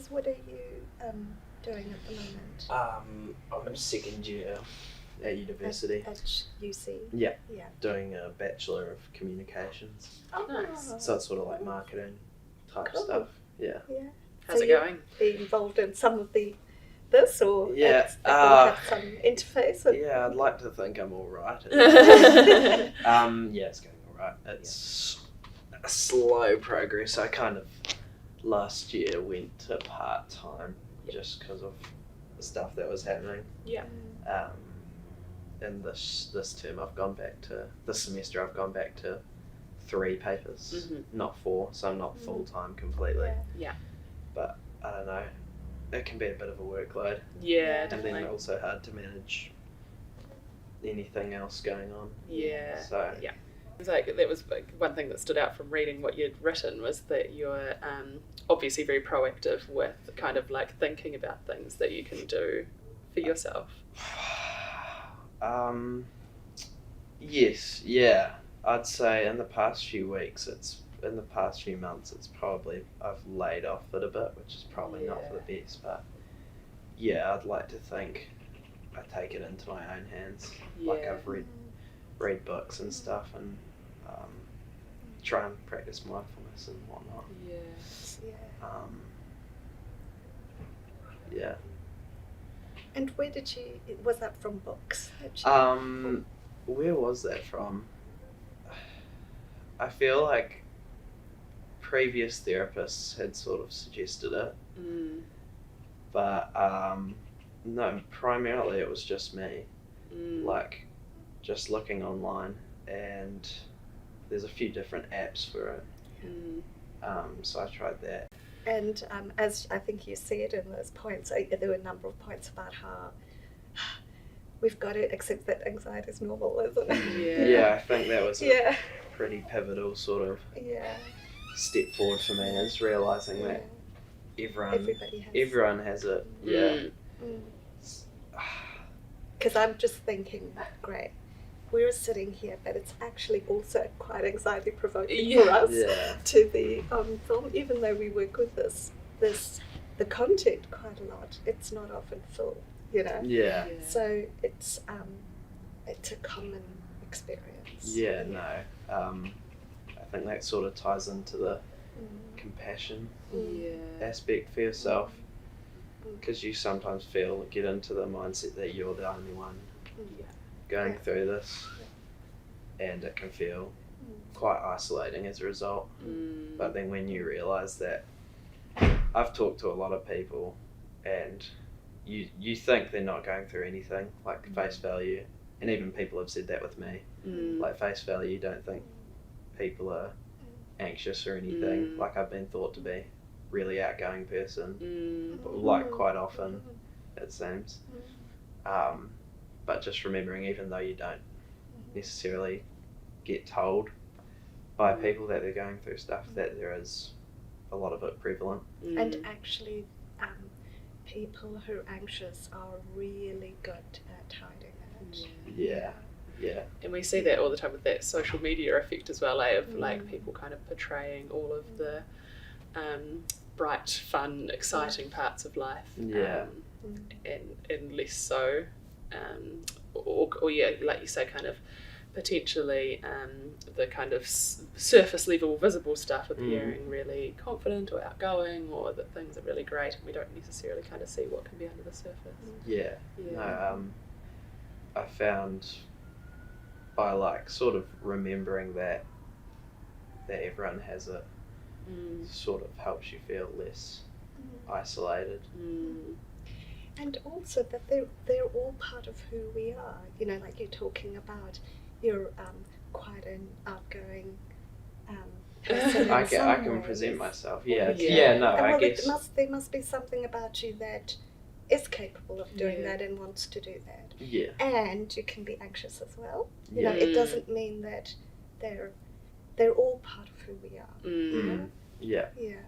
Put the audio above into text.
Because what are you doing at the moment? I'm in second year at university. At UC? Yeah. Yeah. Doing a Bachelor of Communications. Oh, Nice. So it's sort of like marketing type Cool. stuff. Yeah. Yeah. How's so it going? Be involved in some of this, or Yeah, or have some interface? Yeah, I'd like to think I'm all right. Yeah, it's going all right. It's a slow progress. I kind of last year went to part-time just because of the stuff that was happening. Yeah. And this term this semester I've gone back to 3 papers, not 4, so I'm not full-time completely. Yeah. But I don't know, it can be a bit of a workload. Yeah, And definitely. then also hard to manage anything else going on. Yeah. So yeah. It's like that was one thing that stood out from reading what you'd written was that you're obviously very proactive with kind of like thinking about things that you can do for yourself. Yes, yeah. I'd say in the past few months, it's probably I've laid off it a bit, which is probably not for the best, but yeah, I'd like to think I take it into my own hands. Yeah. Like I've read books and stuff, and try and practice mindfulness and whatnot. Yeah. And where did you? Was that from books? Where was that from? I feel like previous therapists had sort of suggested it, but no, primarily it was just me. Like just looking online, and there's a few different apps for it. So I tried that. And as I think you said in those points, there were a number of points about how we've got to accept that anxiety is normal, isn't it? Yeah, I think that was a pretty pivotal sort of step forward for me, is realising that everyone has it. Yeah. Because I'm just thinking, great, we're sitting here, but it's actually also quite anxiety provoking for us to be on film, even though we work with the content quite a lot. It's not often full, Yeah. So it's a common experience. Yeah, no. I think that sort of ties into the compassion aspect for yourself, because you sometimes get into the mindset that you're the only one going through this, and it can feel quite isolating as a result. But then when you realise that, I've talked to a lot of people, and you think they're not going through anything, like face value, and even people have said that with me, like face value, you don't think people are anxious or anything. Like I've been thought to be a really outgoing person, like quite often it seems. But just remembering, even though you don't necessarily get told by people that they're going through stuff, that there is a lot of it prevalent. And actually people who are anxious are really good at hiding it. Yeah. And we see that all the time with that social media effect as well, of like people kind of portraying all of the bright, fun, exciting parts of life, and less so, or like you say, kind of potentially the kind of surface level visible stuff appearing really confident or outgoing, or that things are really great, and we don't necessarily kind of see what can be under the surface. No, I found by like sort of remembering that everyone has it, sort of helps you feel less isolated. And also that they're all part of who we are. Like you're talking about, you're quite an outgoing person. I can present myself. I guess there must be something about you that is capable of doing that and wants to do that. Yeah. And you can be anxious as well. It doesn't mean that they're all part of who we are. Yeah. Yeah.